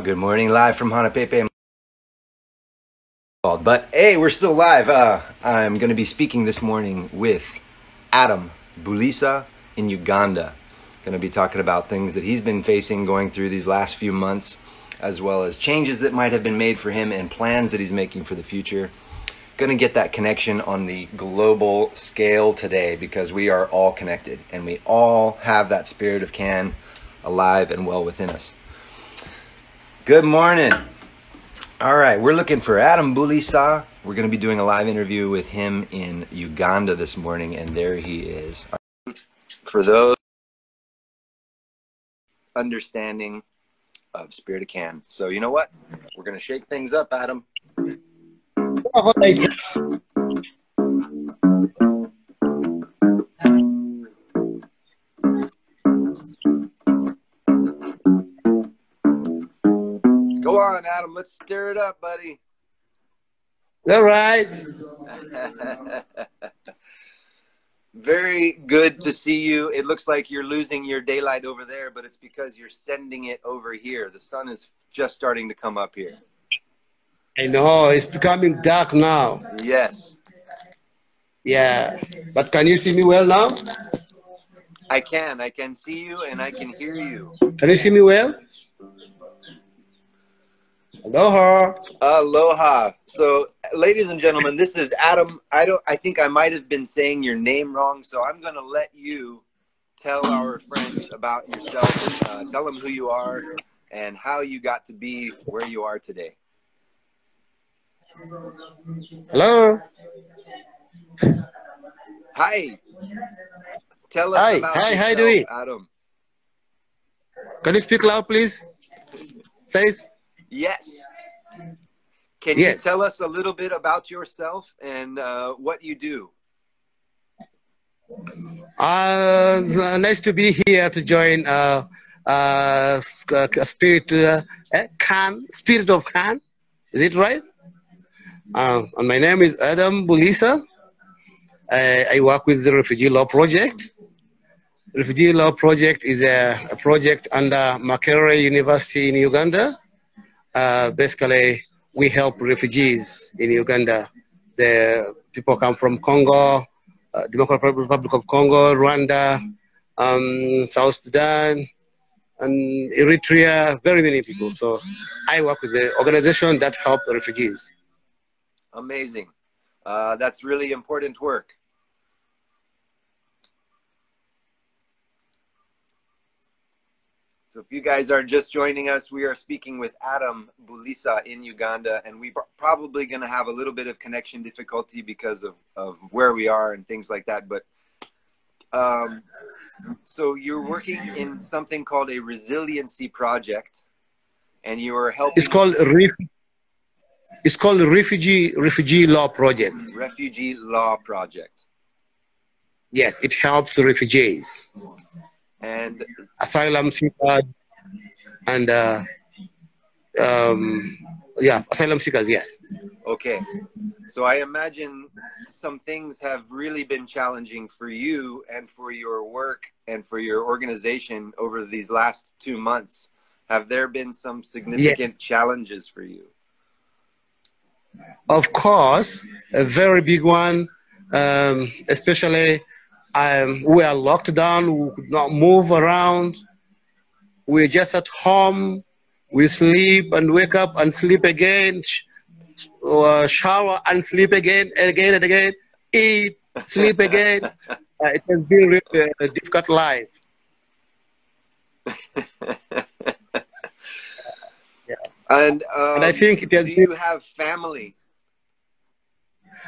Good morning, live from Hanapepe. But hey, we're still live. I'm going to be speaking this morning with Adam Buliisa in Uganda. Going to be talking about things that he's been facing going through these last few months, as well as changes that might have been made for him and plans that he's making for the future. Going to get that connection on the global scale today because we are all connected and we all have that spirit of CAN alive and well within us. Good morning. All right, we're looking for Adam Buliisa. We're going to be doing a live interview with him in Uganda this morning, and there he is. For those understanding of Spirit of CAN. So you know what? We're going to shake things up, Adam. Go on, Adam. Let's stir it up, buddy. All right. Very good to see you. It looks like you're losing your daylight over there, but it's because you're sending it over here. The sun is just starting to come up here. I know. It's becoming dark now. Yes. Yeah. But can you see me well now? I can. I can see you and I can hear you. Can you see me well? Aloha. Aloha. So, ladies and gentlemen, this is Adam. I think I might have been saying your name wrong, so I'm going to let you tell our friends about yourself. Tell them who you are and how you got to be where you are today. Hello. Hi. Tell us about yourself, how you doing? Adam. Can you speak loud, please? Say it. Yes. Can you tell us a little bit about yourself and what you do? Nice to be here to join Spirit of CAN. Is it right? And my name is Adam Buliisa. I work with the Refugee Law Project. The Refugee Law Project is a project under Makerere University in Uganda. Basically, we help refugees in Uganda. The people come from Congo, Democratic Republic of Congo, Rwanda, South Sudan, and Eritrea, very many people. So I work with the organization that help the refugees. Amazing. That's really important work. So if you guys are just joining us, we are speaking with Adam Buliisa in Uganda, and we're probably going to have a little bit of connection difficulty because of where we are and things like that. But so you're working in something called a resiliency project, and you are helping. It's called Refugee Law Project. Refugee Law Project. Yes, it helps the refugees. And asylum seekers and asylum seekers, yes. Okay, so I imagine some things have really been challenging for you and for your work and for your organization over these last 2 months. Have there been some significant challenges for you? Of course, a very big one, especially we are locked down, we could not move around. We're just at home. We sleep and wake up and sleep again, shower and sleep again and again, eat, sleep again. It has been really a difficult life. And I think it has do you have family?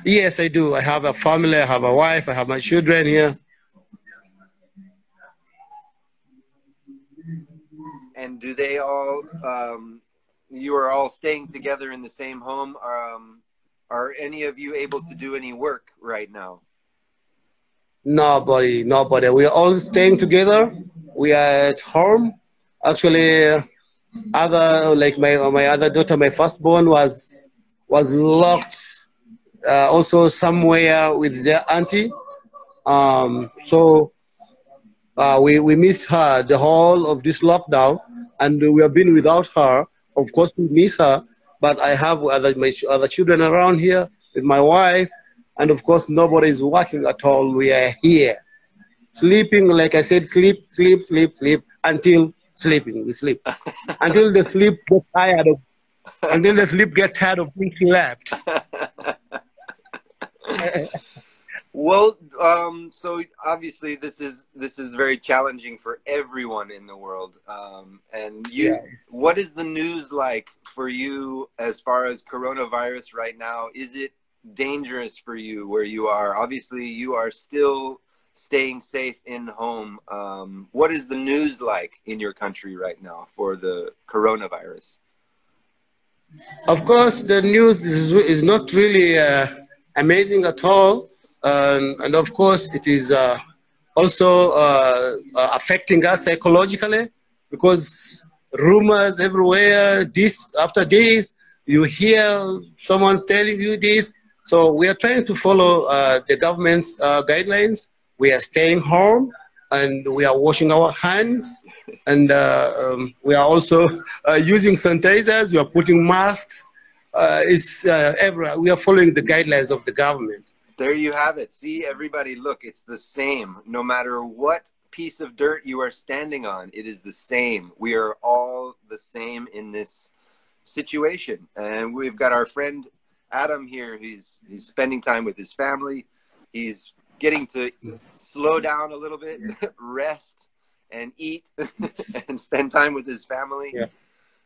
Yes, I do. I have a family, I have a wife, I have my children here. And do they all, you are all staying together in the same home? Are any of you able to do any work right now? Nobody. We are all staying together. We are at home. Actually, my other daughter, my firstborn, was locked also somewhere with their auntie. So we missed her the whole of this lockdown, and we have been without her of course, we miss her, but I have my other children around here with my wife, and of course, nobody is working at all. We are here, sleeping, like I said, sleep, sleep, sleep, sleep, until sleeping. We sleep. Until the sleep get tired of, until the sleep get tired of being slept. Well, so obviously this is very challenging for everyone in the world. And you, Yeah. what is the news like for you as far as coronavirus right now? Is it dangerous for you where you are? Obviously, you are still staying safe in home. What is the news like in your country right now for the coronavirus? Of course, the news is not really amazing at all. And of course, it is also affecting us psychologically because rumors everywhere, this after this, you hear someone telling you this. So we are trying to follow the government's guidelines. We are staying home and we are washing our hands. And we are also using sanitizers. We are putting masks. Everywhere. We are following the guidelines of the government. There you have it. See, everybody, look, it's the same. No matter what piece of dirt you are standing on, it is the same. We are all the same in this situation. And we've got our friend Adam here. He's spending time with his family. He's getting to slow down a little bit, rest and eat and spend time with his family. Yeah.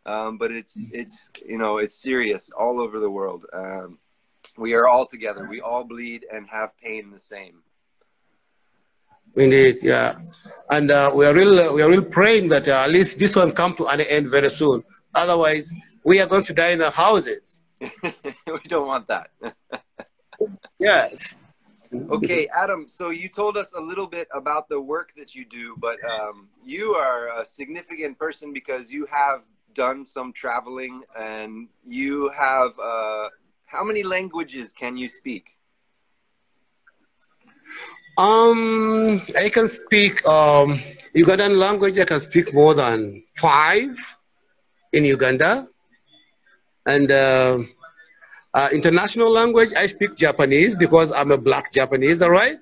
But it's you know, it's serious all over the world. We are all together. We all bleed and have pain the same. Indeed, yeah. And we are real praying that at least this one come to an end very soon. Otherwise, we are going to die in our houses. We don't want that. Yes. Okay, Adam, so you told us a little bit about the work that you do, but you are a significant person because you have done some traveling and you have, how many languages can you speak? I can speak Ugandan language. I can speak more than 5 in Uganda. And international language, I speak Japanese because I'm a black Japanese, all right?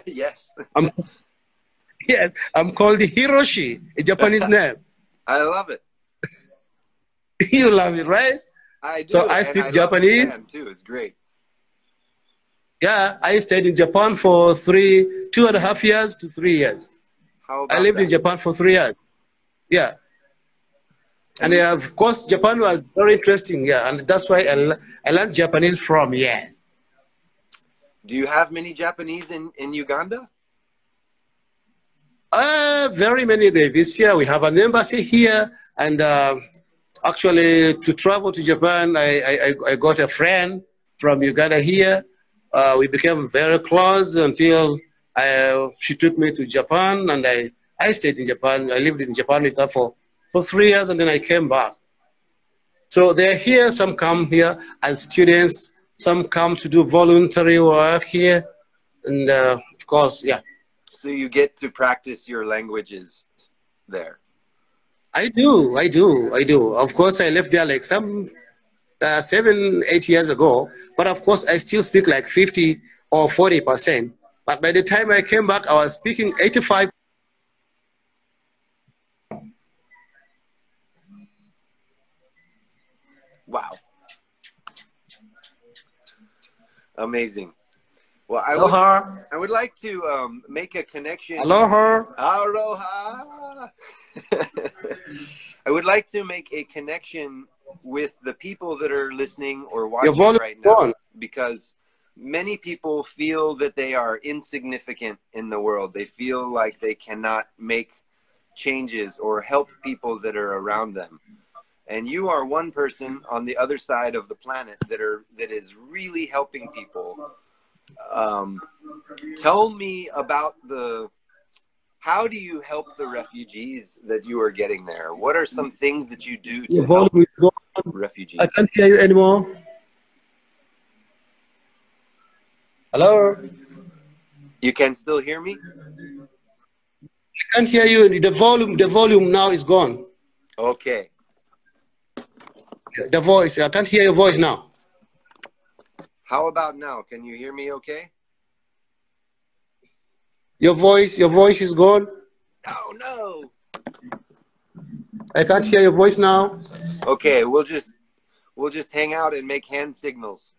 Yes. Yes, I'm called Hiroshi, a Japanese name. I love it. You love it, right? I do. So I speak Japanese. Love Japan too. It's great. Yeah, I stayed in Japan for 2.5 years to 3 years. How about I lived that? in Japan for 3 years. Yeah. And of course, Japan was very interesting. Yeah, and that's why I learned Japanese from. Yeah. Do you have many Japanese in Uganda? Very many. This year we have an embassy here, and actually to travel to Japan, I got a friend from Uganda here. We became very close until she took me to Japan, and I stayed in Japan. I lived in Japan with her for 3 years, and then I came back. So they're here. Some come here as students. Some come to do voluntary work here, and of course, yeah. So you get to practice your languages there. I do. Of course, I left there like 7-8 years ago, but of course, I still speak like 50 or 40%. But by the time I came back, I was speaking 85. Wow. Amazing. Well, I would like to make a connection. Aloha. Aloha. I would like to make a connection with the people that are listening or watching right now, because many people feel that they are insignificant in the world. They feel like they cannot make changes or help people that are around them. And you are one person on the other side of the planet that is really helping people. Tell me about how do you help the refugees that you are getting there? What are some things that you do to help refugees? I can't hear you anymore. Hello? You can still hear me? I can't hear you. The volume now is gone. Okay. the voice. I can't hear your voice now. How about now? Can you hear me okay? Your voice is gone. Oh no. I can't hear your voice now. Okay, we'll just hang out and make hand signals.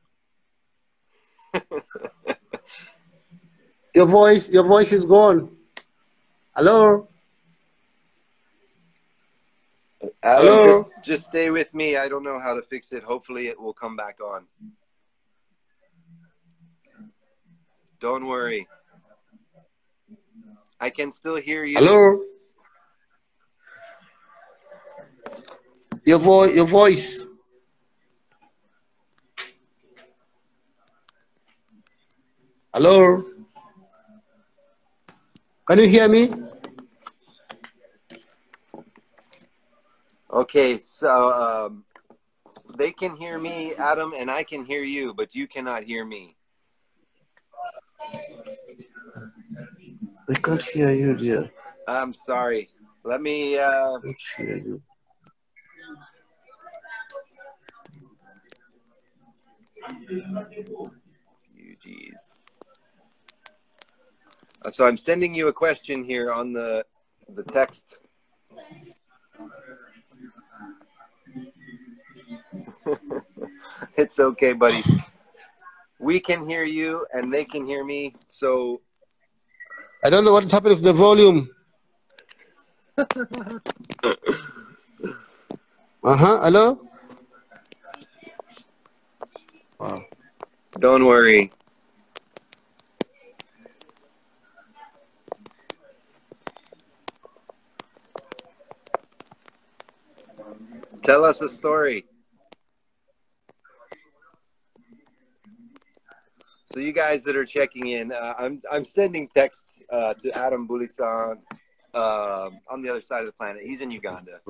Your voice is gone. Hello? Adam, Hello? just stay with me. I don't know how to fix it. Hopefully it will come back on. Don't worry. I can still hear you. Hello? Your voice. Hello? Can you hear me? Okay, so they can hear me, Adam, and I can hear you, but you cannot hear me. I can't hear you, dear. I'm sorry. Let me. I can't hear you. Refugees. So I'm sending you a question here on the text. It's okay, buddy. We can hear you and they can hear me. So I don't know what's happening with the volume. Hello? Wow. don't worry. Tell us a story. So you guys that are checking in, I'm sending texts to Adam Buliisa on the other side of the planet. He's in Uganda.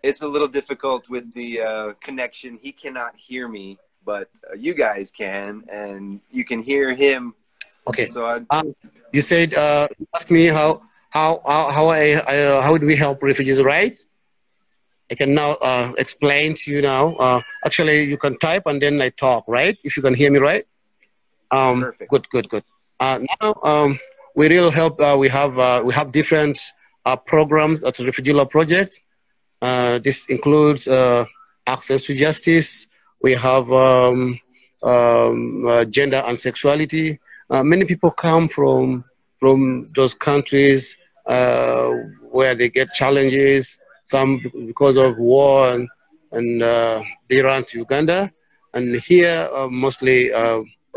It's a little difficult with the connection. He cannot hear me, but you guys can, and you can hear him. Okay. So you said ask me how do we help refugees, right? I can now explain to you now. Actually, you can type and then I talk, right? If you can hear me, right? Perfect. Good. Now we really help. We have different programs at the Refugee Law Project. This includes access to justice. We have gender and sexuality. Many people come from those countries where they get challenges. Some because of war and they run to Uganda. And here mostly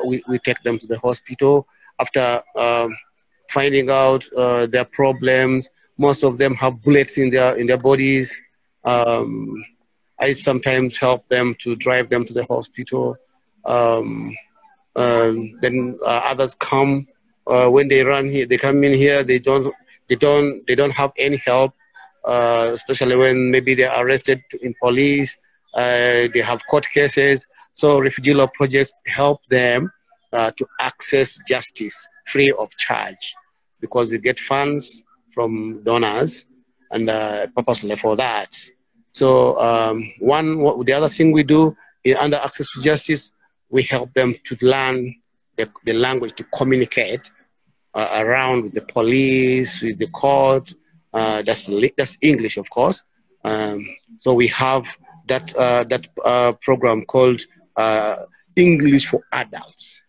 we take them to the hospital after finding out their problems. Most of them have bullets in their bodies. I sometimes help them to drive them to the hospital. Then others come when they run here. They come in here. They don't have any help, especially when maybe they're arrested in police. They have court cases. So refugee law projects help them to access justice free of charge because we get funds from donors and purposely for that. So the other thing we do under access to justice, we help them to learn the language to communicate around with the police, with the court. That's English, of course. So we have that program called English for Adults.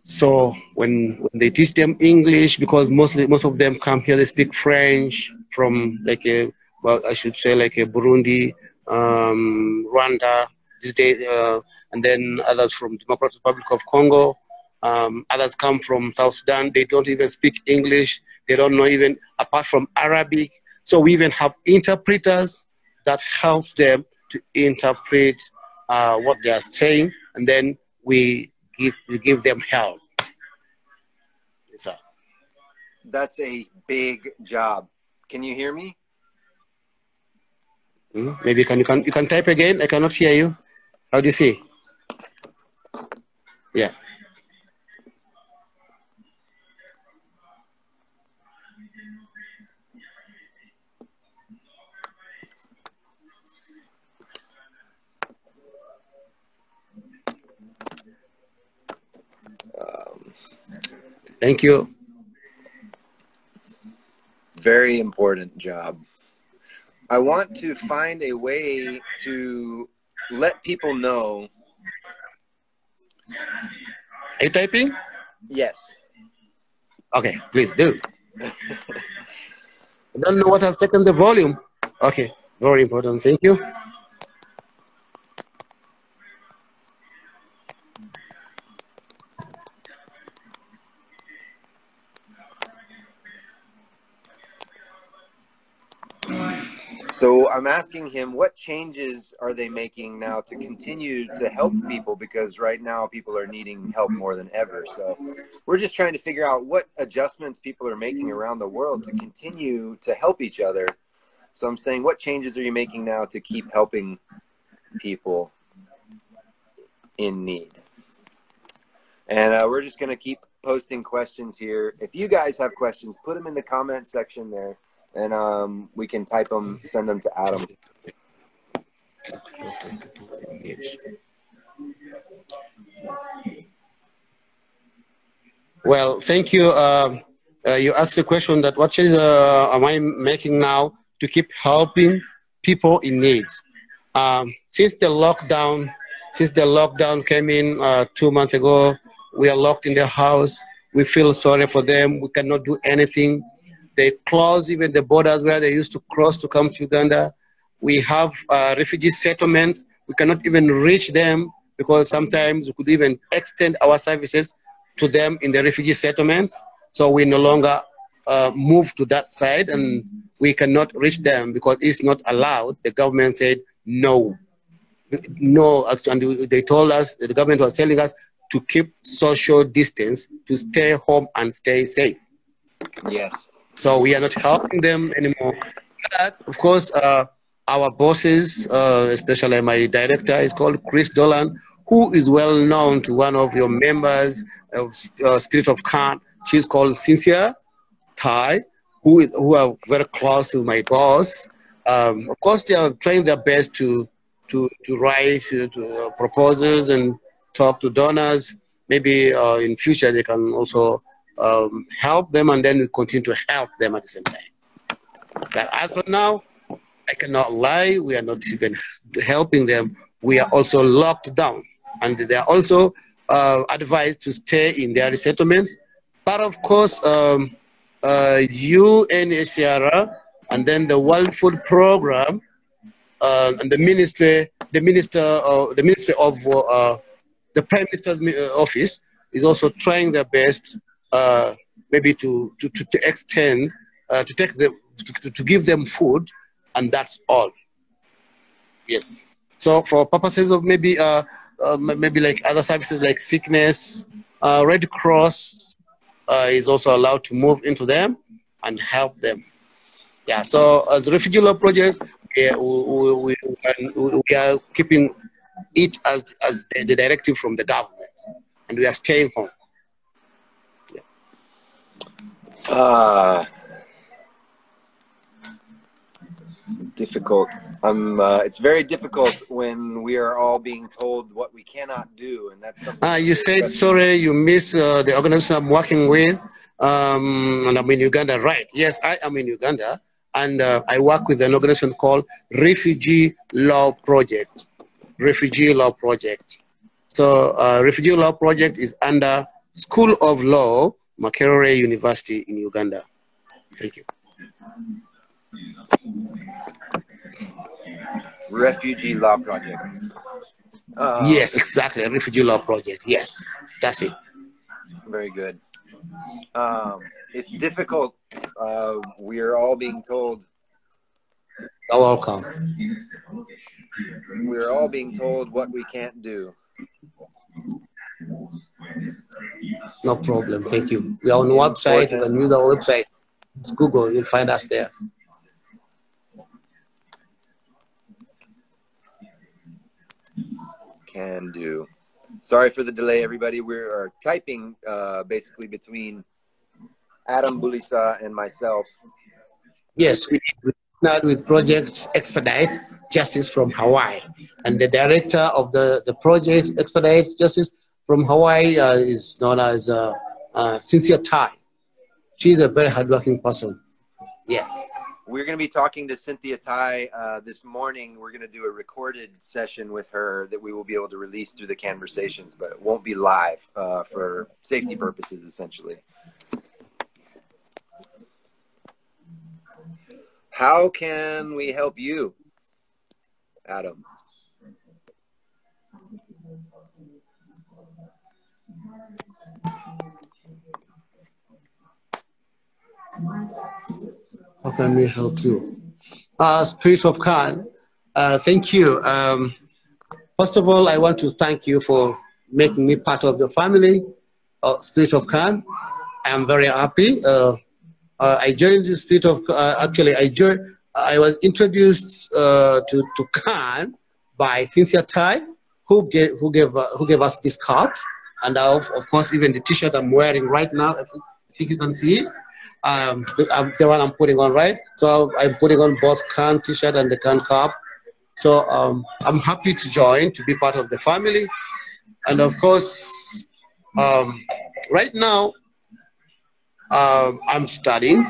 So when they teach them English, because most of them come here, they speak French from I should say like a Burundi, Rwanda, these days, and then others from Democratic Republic of Congo. Others come from South Sudan. They don't even speak English. They don't know even apart from Arabic. So we even have interpreters that helps them to interpret what they are saying, and then we give them help. So that's a big job. Can you hear me? maybe you can type again. I cannot hear you. How do you see? Yeah. Thank you. Very important job. I want to find a way to let people know. Are you typing? Yes. Okay, please do. I don't know what has taken the volume. Okay, very important. Thank you. So I'm asking him, what changes are they making now to continue to help people? Because right now people are needing help more than ever. So we're just trying to figure out what adjustments people are making around the world to continue to help each other. So I'm saying, what changes are you making now to keep helping people in need? And we're just going to keep posting questions here. If you guys have questions, put them in the comment section there. And we can type them, send them to Adam. Well, thank you. You asked the question that what changes am I making now to keep helping people in need? Since the lockdown came in 2 months ago, we are locked in the house. We feel sorry for them. We cannot do anything. They closed even the borders where they used to cross to come to Uganda. We have refugee settlements. We cannot even reach them because sometimes we could even extend our services to them in the refugee settlements. So we no longer move to that side, and we cannot reach them because it's not allowed. The government said no. No, and they told us, the government was telling us to keep social distance, to stay home and stay safe. Yes. So we are not helping them anymore. But of course, our bosses, especially my director, is called Chris Dolan, who is well known to one of your members of Spirit of CAN. She's called Cynthia Tai, who are very close to my boss. Of course, they are trying their best to write proposals and talk to donors. Maybe in future they can also help them, and then we continue to help them at the same time. But as for now, I cannot lie, we are not even helping them. We are also locked down, and they are also advised to stay in their resettlements. But of course, UNHCR and then the World Food Program and the ministry of the Prime Minister's office is also trying their best, maybe to extend, to give them food, and that's all. Yes. So for purposes of maybe like other services like sickness, Red Cross is also allowed to move into them and help them. Yeah. So the Refugee Law Project, we are keeping it as the directive from the government, and we are staying home. Yeah. Difficult. It's very difficult when we are all being told what we cannot do, and that's something. You said sorry, you missed the organization I'm working with, and I'm in Uganda, right? Yes, I am in Uganda, and I work with an organization called Refugee Law Project. Refugee Law Project. So Refugee Law Project is under School of Law, Makerere University in Uganda. Thank you. Refugee Law Project. Yes, exactly. A Refugee Law Project. Yes, that's it. Very good. It's difficult. We're all being told. You're welcome. We're all being told what we can't do. No problem. Thank you. We are on the website. You can use our website. It's Google. You'll find us there. Can do. Sorry for the delay, everybody. We are typing basically between Adam Buliisa and myself. Yes, we partnered with Project Expedite Justice from Hawaii. And the director of the Project Expedite Justice from Hawaii is known as Cynthia Tai. She's a very hardworking person. Yeah. We're going to be talking to Cynthia Tai this morning. We're going to do a recorded session with her that we will be able to release through the CANversations, but it won't be live for safety purposes, essentially. How can we help you, Adam? How can we help you? Spirit of CAN, thank you. First of all, I want to thank you for making me part of the family, Spirit of CAN. I am very happy. I joined the Spirit of actually, I was introduced to CAN by Cynthia Tai, who gave us this card, and of course even the T-shirt I'm wearing right now. I think you can see it. The one I'm putting on, right? So I'm putting on both CAN T-shirt and the CAN cap. So I'm happy to join, to be part of the family. And of course, right now, I'm studying.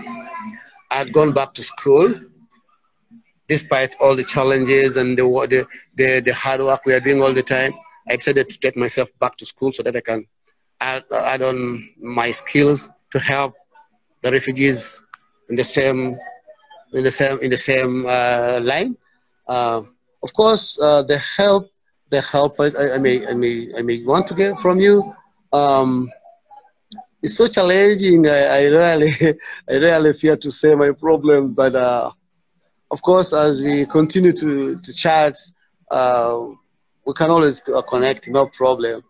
I had gone back to school, despite all the challenges and the hard work we are doing all the time. I decided to take myself back to school so that I can add on my skills to help the refugees in the same line. Of course, the help I may want to get from you. It's so challenging. I really fear to say my problem, but of course, as we continue to chat, we can always connect, no problem.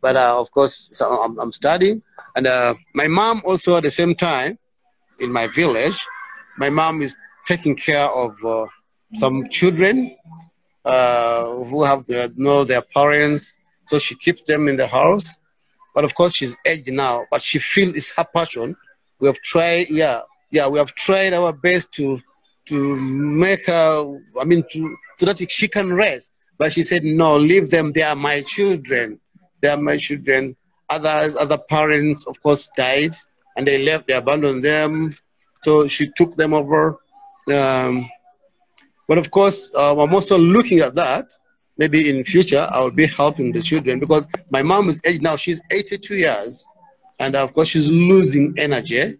But of course, so I'm studying, and my mom also at the same time in my village. My mom is taking care of some children who have know their parents, so she keeps them in the house. But of course, she's aged now, but she feels it's her passion. We have tried, we have tried our best to make her, so that she can rest. But she said, no, leave them. They are my children. They are my children. Other parents, of course, died, and they left. They abandoned them. So she took them over. But of course, I'm also looking at that. Maybe in future, I'll be helping the children because my mom is aged now. She's 82 years. And of course, she's losing energy.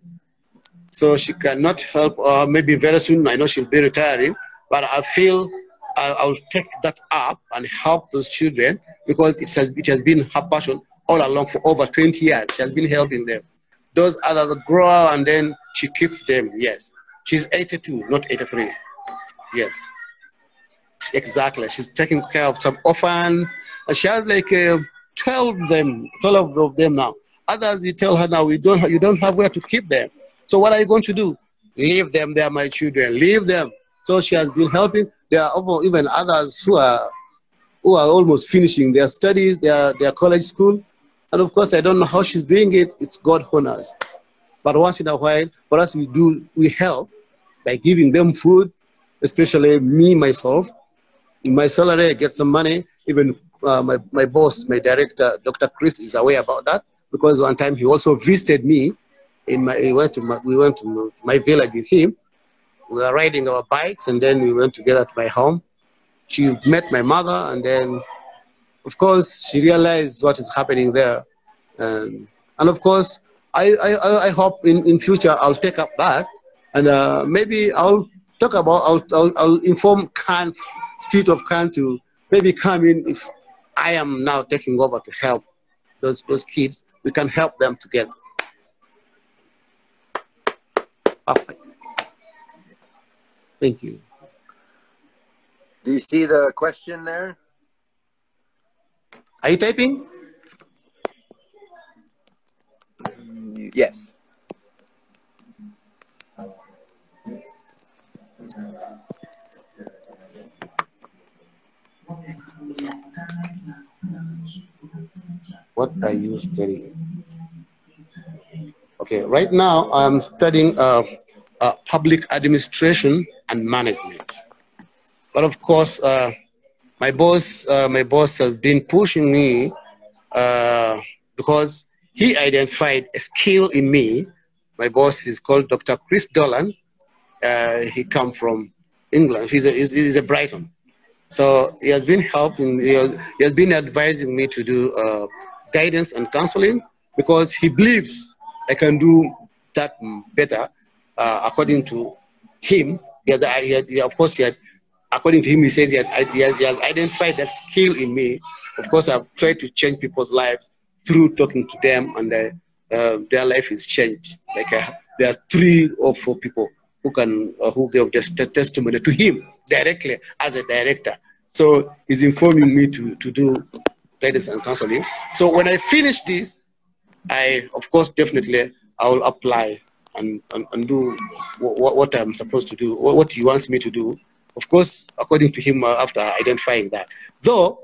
So she cannot help. Maybe very soon, I know she'll be retiring. But I feel I'll take that up and help those children because it has been her passion all along for over 20 years. She has been helping them. Those others grow and then she keeps them. Yes. She's 82, not 83. Yes. Exactly. She's taking care of some orphans. And she has like 12 of them now. Others, we tell her now, you don't have where to keep them. So what are you going to do? Leave them. They are my children. Leave them. So she has been helping. There are even others who are almost finishing their studies, their college school. And of course, I don't know how she's doing it. It's God honors. But once in a while, for us, we help by giving them food, especially me, myself. In my salary, I get some money. Even my boss, my director, Dr. Chris, is aware about that because one time he also visited me. We went to my village with him. We were riding our bikes, and then we went together to my home. She met my mother, and then, of course, she realized what is happening there. And of course, I hope in future I'll take up that, and maybe I'll talk about, I'll inform CAN, Spirit of CAN, to maybe come in if I am now taking over to help those kids. We can help them together. Perfect. Thank you. Do you see the question there? Are you typing? Yes. What are you studying? Okay, right now I'm studying public administration and management. But of course, my boss has been pushing me because he identified a skill in me. My boss is called Dr. Chris Dolan. He comes from England. He's a Brighton. So he has been helping, he has been advising me to do guidance and counseling because he believes I can do that better according to him. According to him, he says he has identified that skill in me. Of course, I've tried to change people's lives through talking to them, and their life is changed. Like there are 3 or 4 people who gave this testimony to him directly as a director. So he's informing me to do guidance and counseling. So when I finish this, of course, definitely I will apply and do what I'm supposed to do, what he wants me to do. Of course, according to him, after identifying that. Though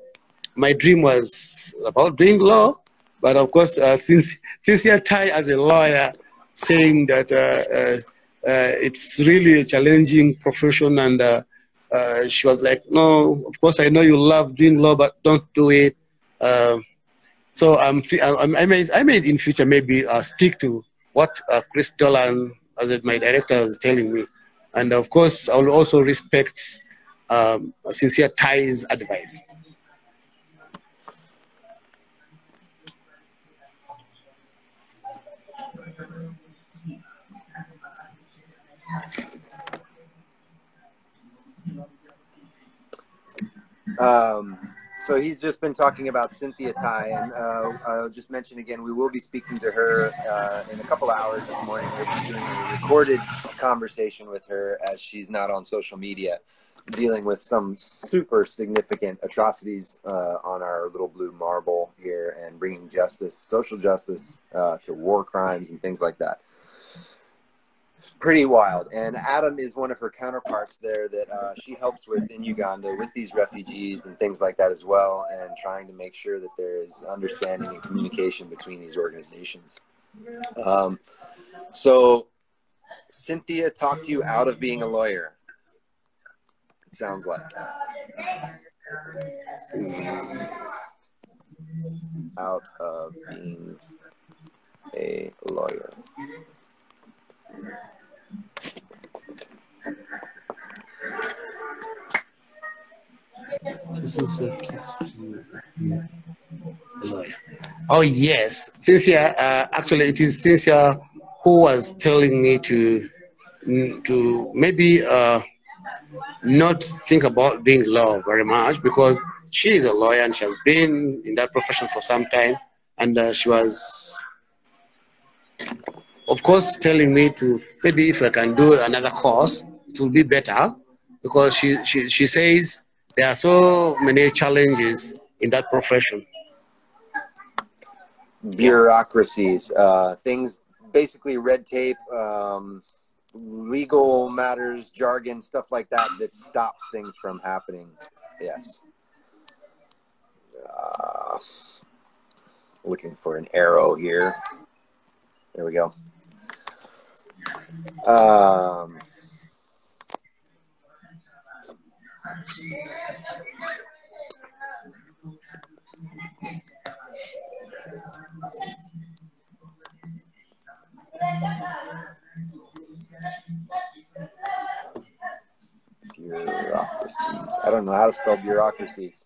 my dream was about doing law, but of course, since Cynthia Tai as a lawyer saying that it's really a challenging profession, and she was like, no, of course I know you love doing law, but don't do it. So I may in future maybe stick to what Chris Dolan, as my director, is telling me. And of course, I will also respect Sincere Tai's advice. So he's just been talking about Cynthia Tai, and I'll just mention again, we will be speaking to her in a couple of hours this morning. We'll be doing a recorded conversation with her as she's not on social media, dealing with some super significant atrocities on our little blue marble here, and bringing justice, social justice to war crimes and things like that. It's pretty wild. And Adam is one of her counterparts there that she helps with in Uganda with these refugees and things like that as well, and trying to make sure that there is understanding and communication between these organizations. So Cynthia talked you out of being a lawyer, it sounds like. Out of being a lawyer. Oh yes, Cynthia. Actually, it is Cynthia who was telling me to maybe not think about doing law very much, because she is a lawyer and she has been in that profession for some time, and she was, of course, telling me to maybe if I can do another course, it will be better, because she says there are so many challenges in that profession. Bureaucracies, things, basically red tape, legal matters, jargon, stuff like that, that stops things from happening. Yes. Looking for an arrow here. There we go. Bureaucracies. I don't know how to spell bureaucracies.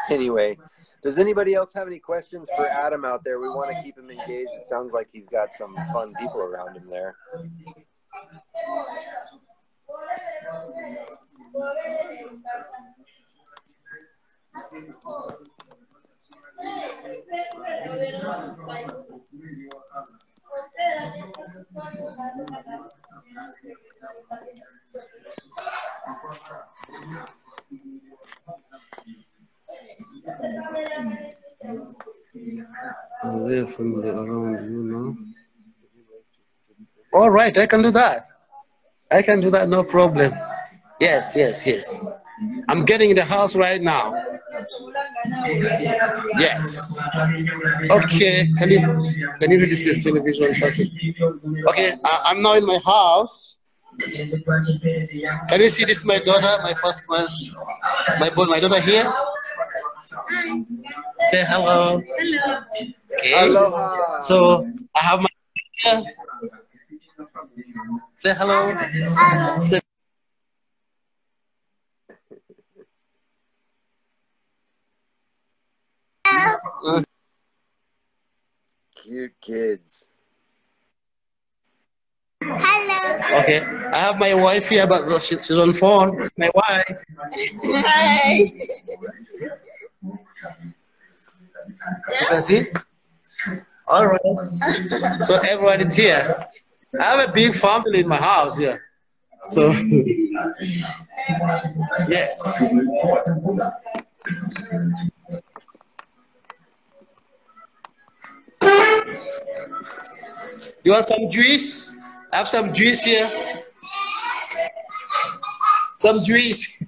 Anyway, does anybody else have any questions for Adam out there? We want to keep him engaged. It sounds like he's got some fun people around him there. They're from around you now. All right, I can do that. I can do that, no problem. Yes, yes, yes. I'm getting in the house right now. Yes. Okay. Can you reduce the television person? Okay. I'm now in my house. Can you see this? My daughter, my daughter here. Say hello. Hello. Okay. Aloha. So I have my here. Say hello. Say Cute kids. okay. I have my wife here, but she's on phone. It's my wife. Hi. You can see. All right. So everyone is here. I have a big family in my house here. So yes. You want some juice? I have some juice here. Some juice.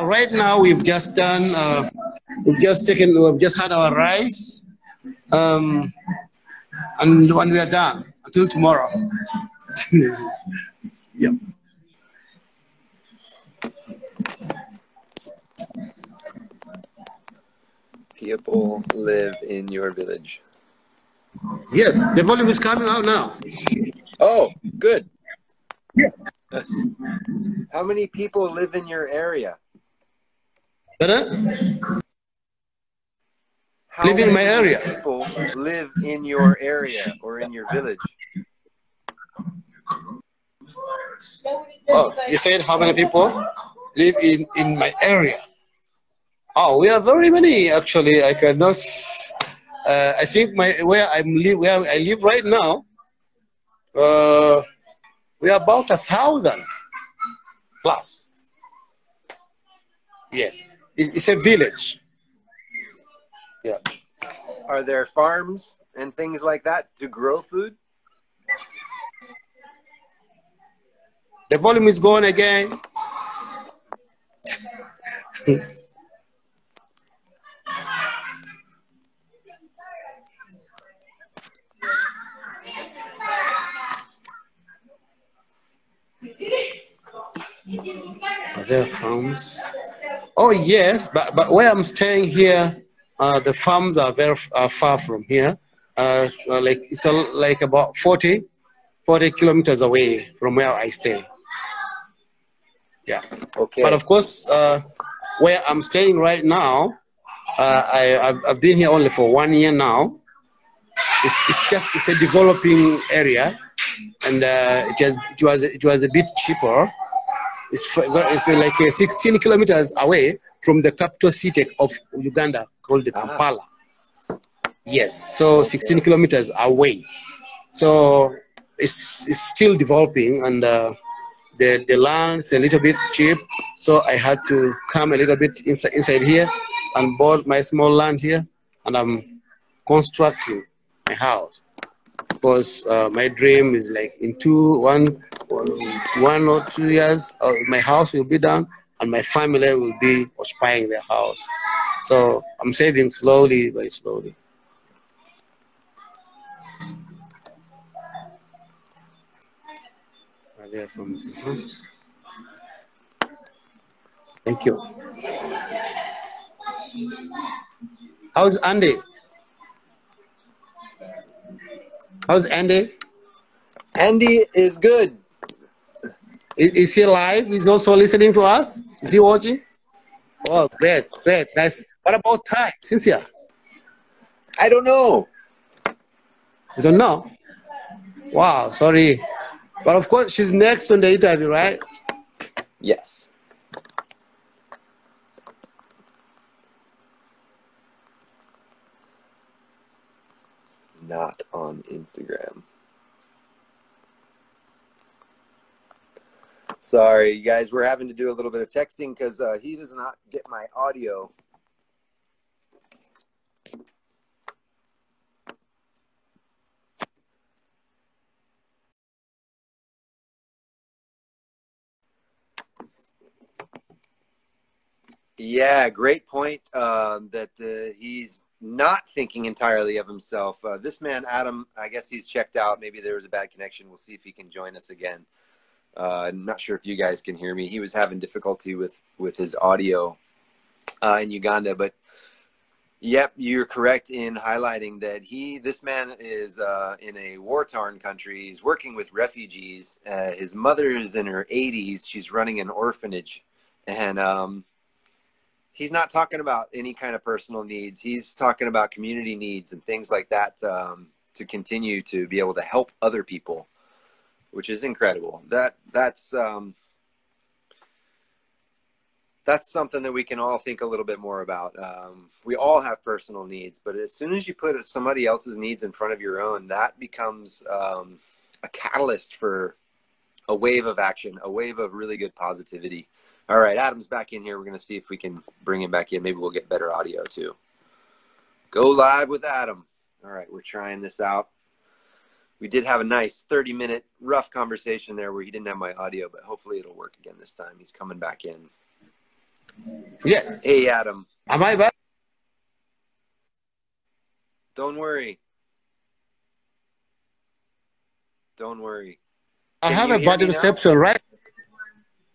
Right now we've just done. We've just had our rice, and when we are done until tomorrow. Yep. People live in your village. Yes, the volume is coming out now. Oh, good. How many people live in your area? Better? How Living in my many area. people live in your area or in your village? Oh, you said how many people live in my area? Oh, we are very many actually. I cannot. I think where I live right now, we are about 1,000 plus. Yes, it's a village. Yeah. Are there farms and things like that to grow food? The volume is going again. Are there farms? Oh yes, but where I'm staying here, the farms are very far from here. Like it's like about 40 kilometers away from where I stay. Yeah. Okay. But of course, where I'm staying right now, I've been here only for 1 year now. It's a developing area, and it was a bit cheaper. It's like 16 kilometers away from the capital city of Uganda called the Kampala. Yes, so 16 kilometers away. So it's still developing, and the land is a little bit cheap. So I had to come a little bit inside here and bought my small land here, and I'm constructing my house because my dream is like in 1 or 2 years, my house will be done and my family will be occupying their house. So I'm saving slowly by slowly. Thank you. How's Andy? How's Andy? Andy is good. Is he live? He's also listening to us? Is he watching? Oh, great, great, nice. What about Ty, Cynthia? I don't know. You don't know? Wow, sorry. But of course, she's next on the interview, right? Yes. Not on Instagram. Sorry, you guys. We're having to do a little bit of texting because he does not get my audio. Yeah, great point. That he's not thinking entirely of himself. This man, Adam, I guess he's checked out. Maybe there was a bad connection. We'll see if he can join us again. I'm not sure if you guys can hear me. He was having difficulty with his audio in Uganda, but yep, you're correct in highlighting that this man is in a war-torn country. He's working with refugees. His mother is in her 80s. She's running an orphanage, and he's not talking about any kind of personal needs. He's talking about community needs and things like that, to continue to be able to help other people, which is incredible. That's something that we can all think a little bit more about. We all have personal needs, but as soon as you put somebody else's needs in front of your own, that becomes a catalyst for a wave of action, a wave of really good positivity. All right, Adam's back in here. We're going to see if we can bring him back in. Maybe we'll get better audio too. Go live with Adam. All right, we're trying this out. We did have a nice 30-minute rough conversation there where he didn't have my audio, but hopefully it'll work again this time. He's coming back in. Yeah. Hey, Adam. Am I back? Don't worry. Don't worry. I have a bad reception, right?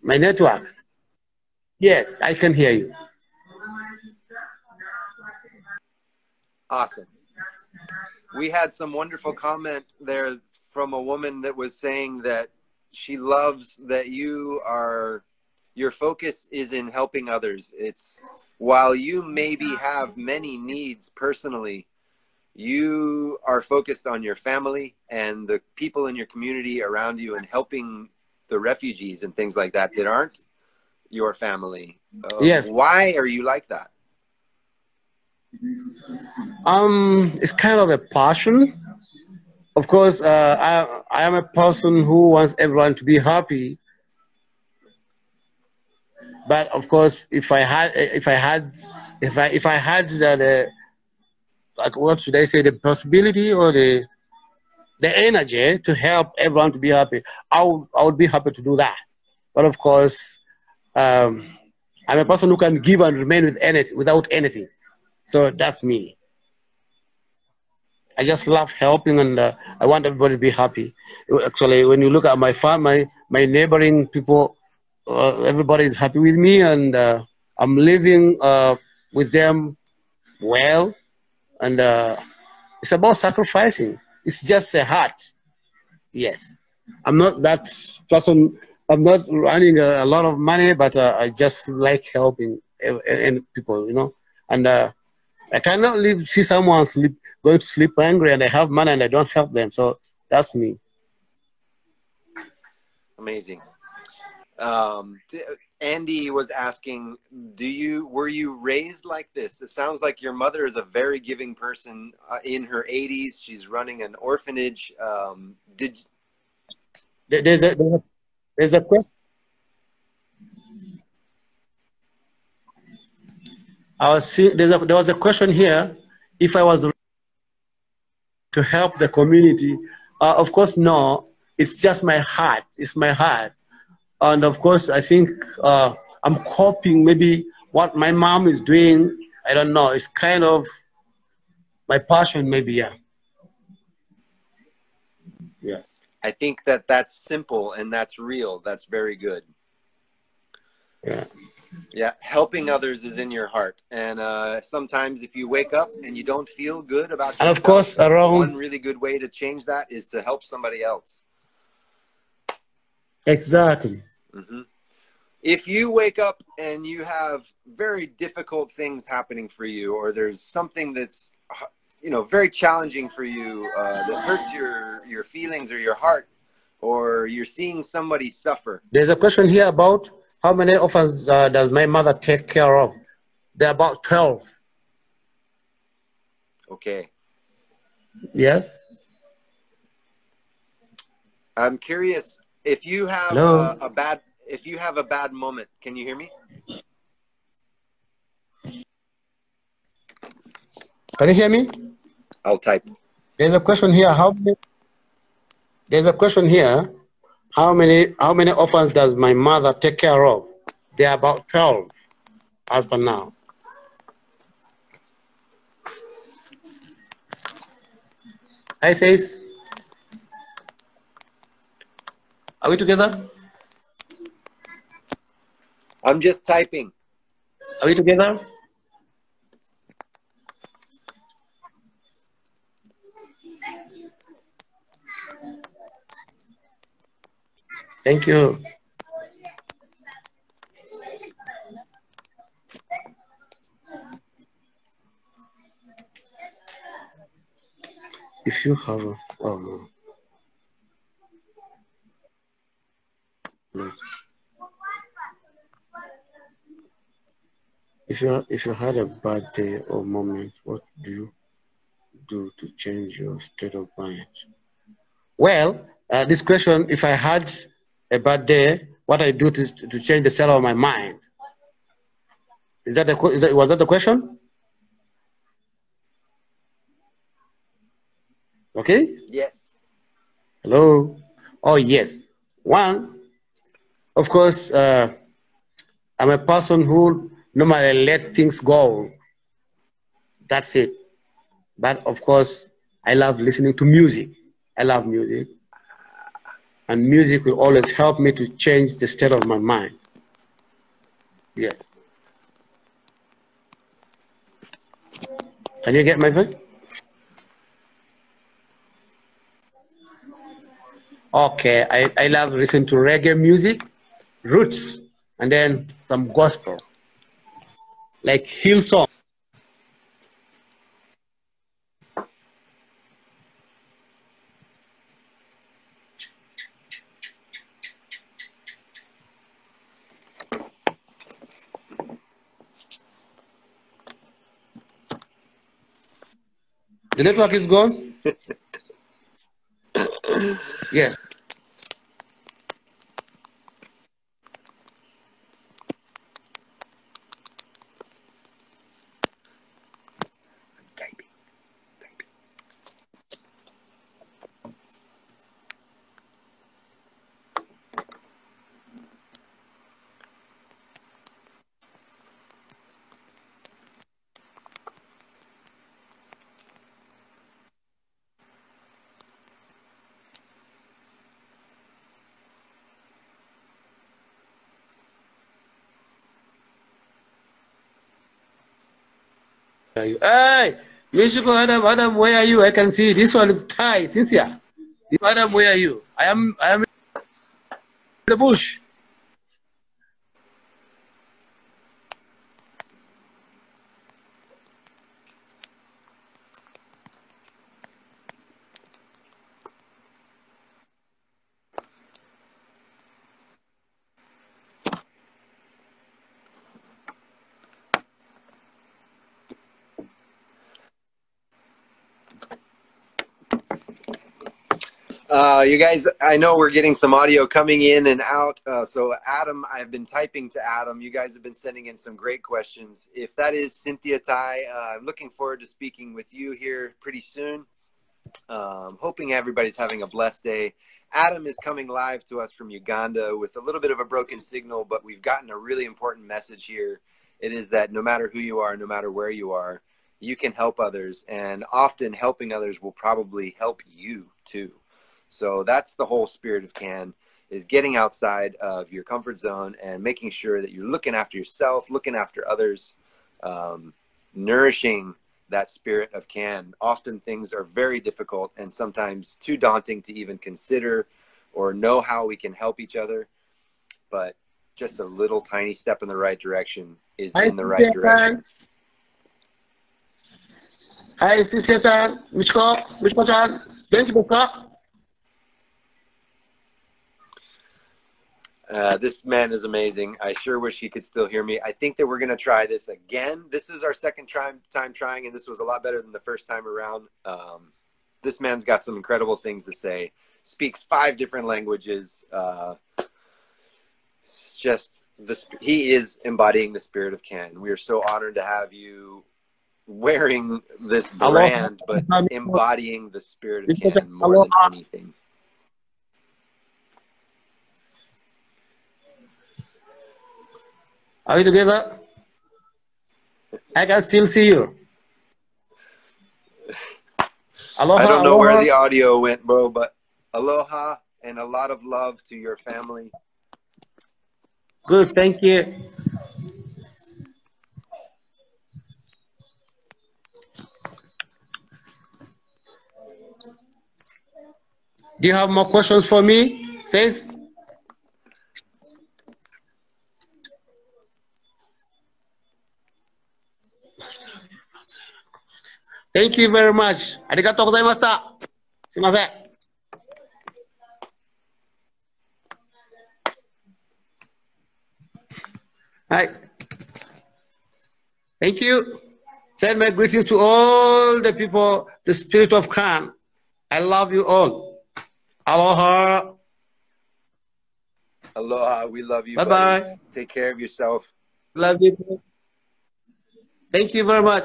My network. Yes, I can hear you. Awesome. We had some wonderful comment there from a woman that was saying that she loves that your focus is in helping others. It's while you maybe have many needs personally, you are focused on your family and the people in your community around you and helping the refugees and things like that that aren't your family. Yes. Why are you like that? It's kind of a passion. Of course, I am a person who wants everyone to be happy. But of course, if I had that, like, what should I say, the possibility or the energy to help everyone to be happy, I would be happy to do that. But of course, I'm a person who can give and remain without anything. So that's me. I just love helping, and I want everybody to be happy. Actually, when you look at my family, my neighboring people, everybody is happy with me, and I'm living with them well. And it's about sacrificing. It's just a heart. Yes. I'm not that person. I'm not running a lot of money, but I just like helping people, you know. And I cannot see someone going to sleep angry and I have money and I don't help them. So that's me. Amazing. Andy was asking, were you raised like this? It sounds like your mother is a very giving person, in her 80s. She's running an orphanage. There's a question. There was a question here. If I was to help the community, of course, no. It's just my heart. It's my heart. And of course, I think I'm copying maybe what my mom is doing. I don't know. It's kind of my passion, maybe. Yeah. Yeah. I think that's simple and that's real. That's very good. Yeah. Yeah. Helping others is in your heart. And sometimes if you wake up and you don't feel good about yourself, and of course, one really good way to change that is to help somebody else. Exactly. Mm-hmm. If you wake up and you have very difficult things happening for you, or there's something that's, very challenging for you, that hurts your feelings or your heart, or you're seeing somebody suffer. There's a question here about how many orphans does my mother take care of? There are about 12. Okay. Yes. I'm curious. If you have a bad moment, can you hear me? Can you hear me? I'll type. There's a question here. How many orphans does my mother take care of? There are about 12 as per now. Hi, Faith. Are we together? I'm just typing. Are we together? Thank you. If you have a, oh no. If you had a bad day or moment, what do you do to change your state of mind? Well, this question, if I had a bad day, what I do to change the state of my mind? Was that the question? Okay. Yes. Hello. Oh yes. One, of course, I'm a person who normally let things go. That's it. But of course, I love listening to music. I love music. And music will always help me to change the state of my mind. Yes. Can you get my point? Okay, I love listening to reggae music, roots, and then some gospel, like Hillsong. The network is gone? Yes. Typing. Hey, musical Adam, where are you? I can see this one is Thai, Cynthia. Adam, where are you? I am in the bush. You guys, I know we're getting some audio coming in and out. So Adam, I've been typing to Adam. You guys have been sending in some great questions. If that is Cynthia Tai, I'm looking forward to speaking with you here pretty soon. Hoping everybody's having a blessed day. Adam is coming live to us from Uganda with a little bit of a broken signal, but we've gotten a really important message here. It is that no matter who you are, no matter where you are, you can help others, and often helping others will probably help you too. So that's the whole spirit of CAN, is getting outside of your comfort zone and making sure that you're looking after yourself, looking after others, nourishing that spirit of CAN. Often things are very difficult and sometimes too daunting to even consider or know how we can help each other. But just a little tiny step in the right direction is in the right direction. Hi, Cynthia. Which call? Thank you, This man is amazing. I sure wish he could still hear me. I think that we're going to try this again. This is our second time trying, and this was a lot better than the first time around. This man's got some incredible things to say. Speaks 5 different languages. He is embodying the spirit of CAN. We are so honored to have you wearing this brand, but embodying the spirit of CAN more than anything. Are we together? I can still see you. Aloha, I don't know where aloha. the audio went, bro, but aloha and a lot of love to your family. Good, thank you. Do you have more questions for me? Thanks. Thank you very much. Arigatou gozaimashita. Sumimasen. Hi. Thank you. Send my greetings to all the people, the spirit of CAN. I love you all. Aloha. Aloha. We love you, Bye-bye. buddy. Take care of yourself. Love you. Thank you very much.